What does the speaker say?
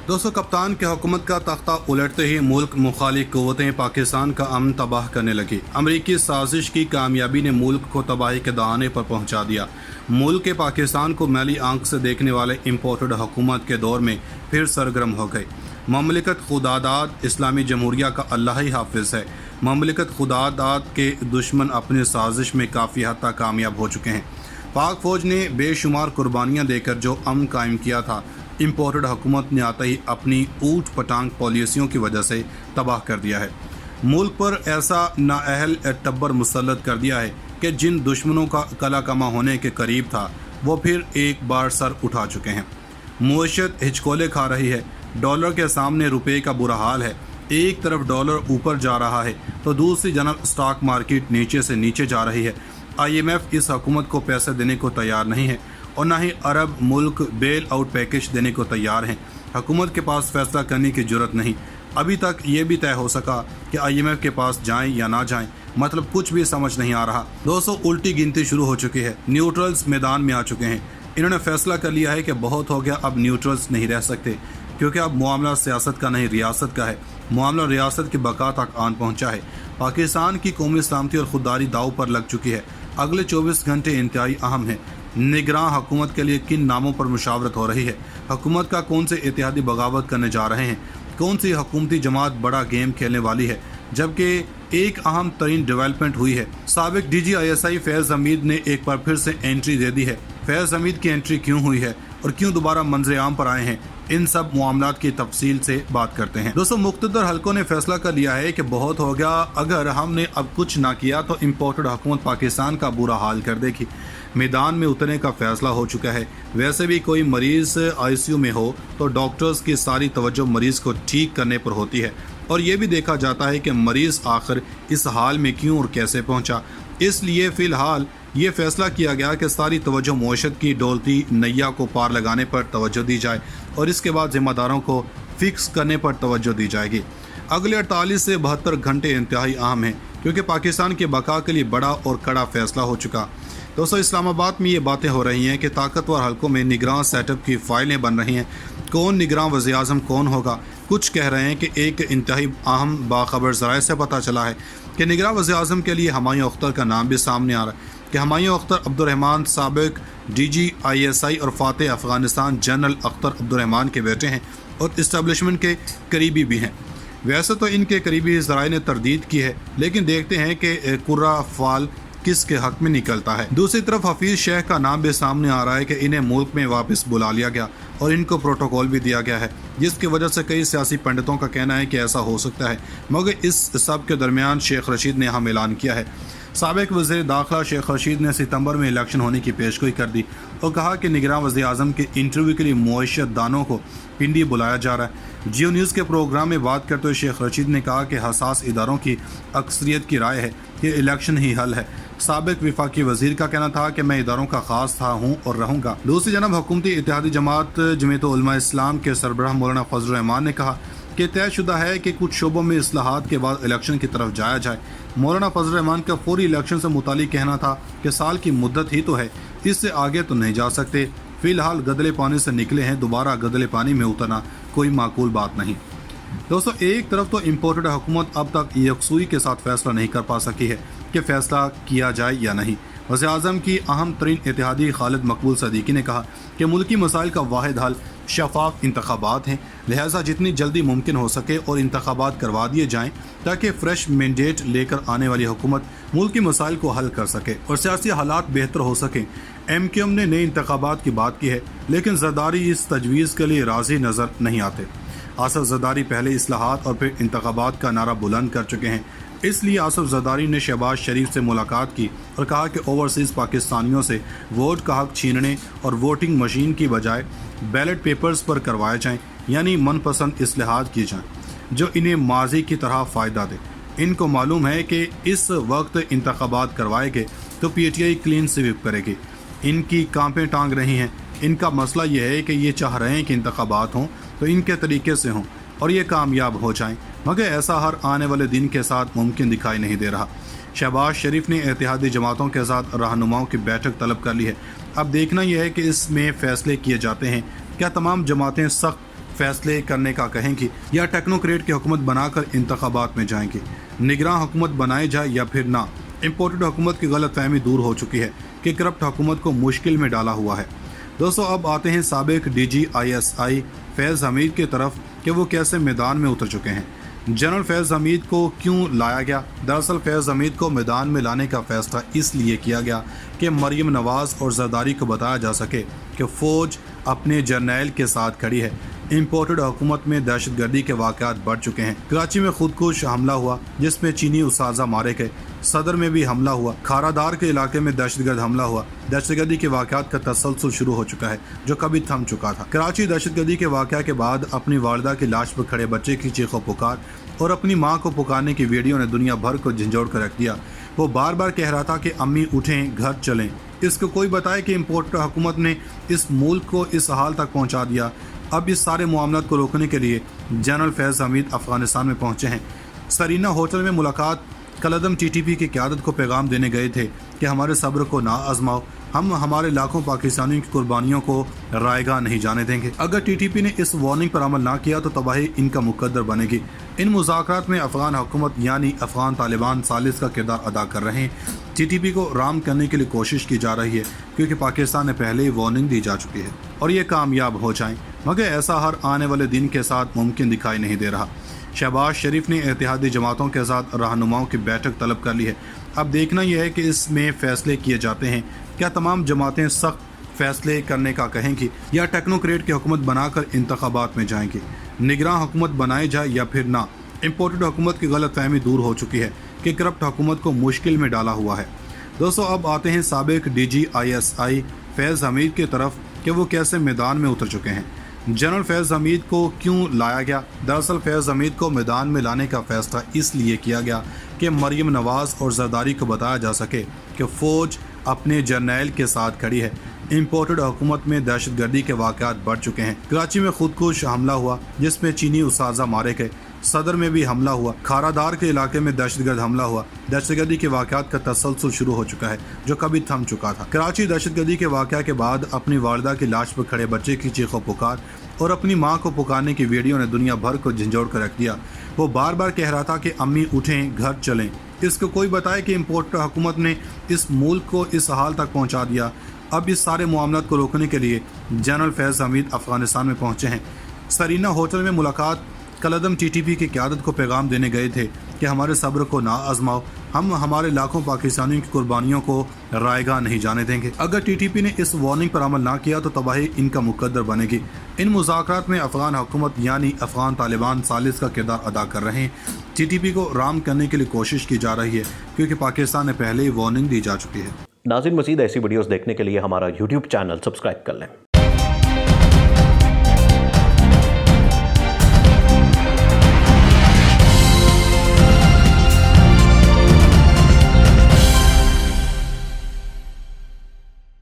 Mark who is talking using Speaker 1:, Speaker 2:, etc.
Speaker 1: दोस्तों, कप्तान के हुकूमत का तख्ता उलटते ही मुल्क मुखालिफ क़ुव्वतें पाकिस्तान का अमन तबाह करने लगी। अमरीकी साजिश की कामयाबी ने मुल्क को तबाही के दहाने पर पहुंचा दिया। मुल्क के पाकिस्तान को मैली आंख से देखने वाले इम्पोर्टेड हुकूमत के दौर में फिर सरगर्म हो गए। ममलिकत खुदादाद इस्लामी जमहूरिया का अल्लाह ही हाफिज है। ममलिकत खुदादाद के दुश्मन अपनी साजिश में काफ़ी हद तक कामयाब हो चुके हैं। पाक फ़ौज ने बेशुमार कुर्बानियाँ देकर जो अमन कायम किया था, इम्पोर्टेड हुकूमत ने आते ही अपनी ऊट पटांग पॉलिसियों की वजह से तबाह कर दिया है। मुल्क पर ऐसा नाअहल टब्बर मुसल्लत कर दिया है कि जिन दुश्मनों का कला कमा होने के करीब था वो फिर एक बार सर उठा चुके हैं। मुआशरत हिचकोले खा रही है। डॉलर के सामने रुपये का बुरा हाल है। एक तरफ डॉलर ऊपर जा रहा है तो दूसरी जानब स्टॉक मार्केट नीचे से नीचे जा रही है। IMF इस हुकूमत को पैसे देने को तैयार नहीं है और न ही अरब मुल्क बेल आउट पैकेज देने को तैयार हैं। हुकूमत के पास फैसला करने की जरूरत नहीं। अभी तक ये भी तय हो सका कि IMF के पास जाएं या ना जाएं, मतलब कुछ भी समझ नहीं आ रहा। दोस्तों, उल्टी गिनती शुरू हो चुकी है। न्यूट्रल्स मैदान में आ चुके हैं। इन्होंने फैसला कर लिया है कि बहुत हो गया, अब न्यूट्रल्स नहीं रह सकते, क्योंकि अब मामला सियासत का नहीं रियासत का है। मामला रियासत की बका तक आन पहुंचा है। पाकिस्तान की कौमी सलामती और खुददारी दाव पर लग चुकी है। अगले 24 घंटे इंतहाई अहम हैं। निगरान हुकूमत के लिए किन नामों पर मुशावरत हो रही है? हुकूमत का कौन से इत्तेहादी बगावत करने जा रहे हैं? कौन सी हुकूमती जमात बड़ा गेम खेलने वाली है? जबकि एक अहम तरीन डेवलपमेंट हुई है। साबिक DG ISI फैज़ हमीद ने एक बार फिर से एंट्री दे दी है। फैज़ हमीद की एंट्री क्यों हुई है और क्यों दोबारा मंजर आम पर आए हैं, इन सब मामलात की तफसील से बात करते हैं। दोस्तों, मुख्तदर हलकों ने फैसला कर लिया है कि बहुत हो गया, अगर हमने अब कुछ ना किया तो इम्पोर्टेड हुकूमत पाकिस्तान का बुरा हाल कर देगी। मैदान में उतरने का फैसला हो चुका है। वैसे भी कोई मरीज़ ICU में हो तो डॉक्टर्स की सारी तवज्जो मरीज़ को ठीक करने पर होती है और ये भी देखा जाता है कि मरीज़ आखिर इस हाल में क्यों और कैसे पहुंचा। इसलिए फ़िलहाल ये फैसला किया गया कि सारी तवज्जो मौशत की डोलती नैया को पार लगाने पर तवज्जो दी जाए और इसके बाद ज़िम्मेदारों को फिक्स करने पर तवज्जो दी जाएगी। अगले 48 से 72 घंटे इंतहाई अहम हैं, क्योंकि पाकिस्तान के बका के लिए बड़ा और कड़ा फैसला हो चुका। दोस्तों, इस्लामाबाद में ये बातें हो रही हैं कि ताकतवर हलकों में निगरान सेटअप की फ़ाइलें बन रही हैं। कौन निगरान वज़ीर-ए-आज़म कौन होगा? कुछ कह रहे हैं कि एक इंतहाई अहम बाखबर ज़राए से पता चला है कि निगरान वज़ीर-ए-आज़म के लिए हुमायूं अख्तर का नाम भी सामने आ रहा है कि हुमायूं अख्तर अब्दुर्रहमान साबिक DG ISI और फातेह अफ़गानिस्तान जनरल अख्तर अब्दुर्रहमान के बेटे हैं और इस्टेब्लिशमेंट के करीबी भी हैं। वैसे तो इनके करीबी ज़राए ने तरदीद की है, लेकिन देखते हैं कि कुर्रा फाल किसके हक में निकलता है। दूसरी तरफ हफीज़ शेख का नाम भी सामने आ रहा है कि इन्हें मुल्क में वापस बुला लिया गया और इनको प्रोटोकॉल भी दिया गया है, जिसकी वजह से कई सियासी पंडितों का कहना है कि ऐसा हो सकता है। मगर इस सब के दरमियान शेख रशीद ने अहम ऐलान किया है। साबिक वज़ीर दाखिला शेख रशीद ने सितंबर में इलेक्शन होने की पेशगोई कर दी और कहा कि निगरान वज़ीर-ए-आज़म के इंटरव्यू के लिए मुआशरत दानों को पिंडी बुलाया जा रहा है। जियो न्यूज़ के प्रोग्राम में बात करते हुए शेख रशीद ने कहा कि हसास इदारों की अक्सरियत की राय है कि इलेक्शन ही हल है। साबिक वफाकी वज़ीर का कहना था कि मैं इदारों का खास था, हूँ और रहूँगा। दूसरी जानब हुकूमती इत्तेहादी जमात जमीयत उलमा इस्लाम के सरबराह मौलाना फजल रहमान ने कहा कि तयशुदा है कि कुछ शोबों में इस्लाहात के बाद इलेक्शन की तरफ जाया जाए। मौलाना फजल रहमान का फौरी इलेक्शन से मुतालिक कहना था कि साल की मुद्दत ही तो है, इससे आगे तो नहीं जा सकते। फ़िलहाल गदले पानी से निकले हैं, दोबारा गदले पानी में उतरना कोई माकूल बात नहीं। दोस्तों, एक तरफ तो इम्पोर्टेड हुकूमत अब तक यकसुई के साथ फैसला नहीं कर पा सकी है कि फ़ैसला किया जाए या नहीं। वज़ीर-ए-आज़म की अहम तरीन इत्तेहादी खालिद मकबूल सदीकी ने कहा कि मुल्की मसाइल का वाहिद हल शफाफ इंतखाबात हैं, लिहाजा जितनी जल्दी मुमकिन हो सके और इंतखाबात करवा दिए जाएं ताकि फ्रेश मैंडेट लेकर आने वाली हुकूमत मुल्की मसाइल को हल कर सके और सियासी हालात बेहतर हो सकें। MQM ने नए इंतखाबात की बात की है, लेकिन ज़रदारी इस तजवीज़ के लिए राज़ी नज़र नहीं आते। आसफ ज़रदारी पहले इस्लाहात और फिर इंतखाबात का नारा बुलंद कर चुके हैं। इसलिए आसफ ज़रदारी ने शहबाज शरीफ से मुलाकात की और कहा कि ओवरसीज़ पाकिस्तानियों से वोट का हक छीनने और वोटिंग मशीन की बजाय बैलेट पेपर्स पर करवाए जाएं, यानी मनपसंद इस्लाहात की जाएं जो इन्हें माजी की तरह फ़ायदा दे। इनको मालूम है कि इस वक्त इंतखाबात करवाए गए तो PTI क्लीन स्वीप करेगी। इनकी कांपें टांग रही हैं। इनका मसला ये है कि ये चाह रहे हैं कि इंतखाबात हों तो इनके तरीके से हों और ये कामयाब हो जाएं, मगर ऐसा हर आने वाले दिन के साथ मुमकिन दिखाई नहीं दे रहा। शहबाज शरीफ ने इत्तेहादी जमातों के साथ रहनुमाओं की बैठक तलब कर ली है। अब देखना यह है कि इसमें फ़ैसले किए जाते हैं। क्या तमाम जमातें सख्त फैसले करने का कहेंगी या टेक्नोक्रेट की हुकूमत बनाकर इंतखाबात में जाएंगी। निगरान हुकूमत बनाई जाए या फिर ना, इम्पोर्टेड हुकूमत की गलतफहमी दूर हो चुकी है कि करप्ट हुकूमत को मुश्किल में डाला हुआ है। दोस्तों, अब आते हैं साबिक DG ISI फैज़ हमीद की तरफ कि वो कैसे मैदान में उतर चुके हैं। जनरल फैज़ हमीद को क्यों लाया गया? दरअसल फैज़ हमीद को मैदान में लाने का फैसला इसलिए किया गया कि मरीम नवाज़ और जरदारी को बताया जा सके कि फ़ौज अपने जर्नैल के साथ खड़ी है। इम्पोर्टेड हुकूमत में दहशतगर्दी के वाक़यात बढ़ चुके हैं। कराची में खुदकुश हमला हुआ जिसमें चीनी उस्ताज़ा मारे गए। सदर में भी हमला हुआ। खारादार के इलाके में दहशतगर्द हमला हुआ। दहशतगर्दी के वाक़यात का तसलसल शुरू हो चुका है जो कभी थम चुका था। कराची दहशतगर्दी के वाक़या के बाद अपनी वालिदा की लाश पर खड़े बच्चे की चीखों पुकार और अपनी माँ को पुकारने की वीडियो ने दुनिया भर को झंझोड़ कर रख दिया। वो बार बार कह रहा था कि अम्मी उठें, घर चलें। इसको कोई बताए कि इम्पोर्टेड हुकूमत ने इस मुल्क को इस हाल तक पहुँचा दिया। अब इस सारे मामलों को रोकने के लिए जनरल फैज़ हमीद अफगानिस्तान में पहुँचे हैं। सरीना होटल में मुलाकात कलदम TTP की क़यादत को पैगाम देने गए थे कि हमारे सब्र को ना आजमाओ, हम हमारे लाखों पाकिस्तानियों की कुर्बानियों को रायगा नहीं जाने देंगे। अगर TTP ने इस वार्निंग पर अमल ना किया तो तबाही इनका मुकद्दर बनेगी। इन मुज़ाकरात में अफगान हुकूमत यानी अफगान तालिबान सालिस का किरदार अदा कर रहे हैं। TTP को राम करने के लिए कोशिश की जा रही है क्योंकि पाकिस्तान ने पहले ही वार्निंग दी जा चुकी है और ये कामयाब हो जाएं, मगर ऐसा हर आने वाले दिन के साथ मुमकिन दिखाई नहीं दे रहा। शहबाज शरीफ ने इत्तेहादी जमातों के साथ रहनुमाओं की बैठक तलब कर ली है। अब देखना यह है कि इसमें फैसले किए जाते हैं। क्या तमाम जमातें सख्त फैसले करने का कहेंगी या टेक्नोक्रेट की हुकूमत बनाकर इंतखाबात में जाएंगी? निगरान हुकूमत बनाई जाए या फिर ना, इम्पोर्टेड हुकूमत की गलतफहमी दूर हो चुकी है कि करप्ट हुकूमत को मुश्किल में डाला हुआ है। दोस्तों, अब आते हैं साबिक DG ISI फैज़ हमीद की तरफ कि वो कैसे मैदान में उतर चुके हैं। जनरल फैज़ हमीद को क्यों लाया गया? दरअसल फैज़ हमीद को मैदान में लाने का फैसला इसलिए किया गया कि मरीम नवाज़ और जरदारी को बताया जा सके कि फ़ौज अपने जर्नैल के साथ खड़ी है। इम्पोर्टेड हुकूमत में दहशतगर्दी के वाक़यात बढ़ चुके हैं। कराची में खुदकुश हमला हुआ जिसमें चीनी उस्ताज़ा मारे गए। सदर में भी हमला हुआ। खारादार के इलाके में दहशतगर्द हमला हुआ। दहशतगर्दी के वाक़यात का तसलसल शुरू हो चुका है जो कभी थम चुका था। कराची दहशतगर्दी के वाक़या के बाद अपनी वालिदा की लाश पर खड़े बच्चे की चीखों पुकार और अपनी माँ को पुकारने की वीडियो ने दुनिया भर को झंझोड़ कर रख दिया। वो बार बार कह रहा था कि अम्मी उठें, घर चलें। इसको कोई बताए कि इम्पोर्टेड हुकूमत ने इस मुल्क को इस हाल तक पहुँचा दिया। अब इस सारे मामलों को रोकने के लिए जनरल फैज़ हमीद अफगानिस्तान में पहुँचे हैं। सरीना होटल में मुलाकात कलदम TTP की क़यादत को पैगाम देने गए थे कि हमारे सब्र को ना आजमाओ, हम हमारे लाखों पाकिस्तानियों की कुर्बानियों को रायगा नहीं जाने देंगे। अगर TTP ने इस वार्निंग पर अमल ना किया तो तबाही इनका मुकद्दर बनेगी। इन मुज़ाकरात में अफगान हुकूमत यानी अफगान तालिबान सालिस का किरदार अदा कर रहे हैं। TTP को राम करने के लिए कोशिश की जा रही है क्योंकि पाकिस्तान ने पहले ही वार्निंग दी जा चुकी है।
Speaker 2: नाज़रीन, मज़ीद ऐसी वीडियोस देखने के लिए हमारा YouTube चैनल सब्सक्राइब कर लें।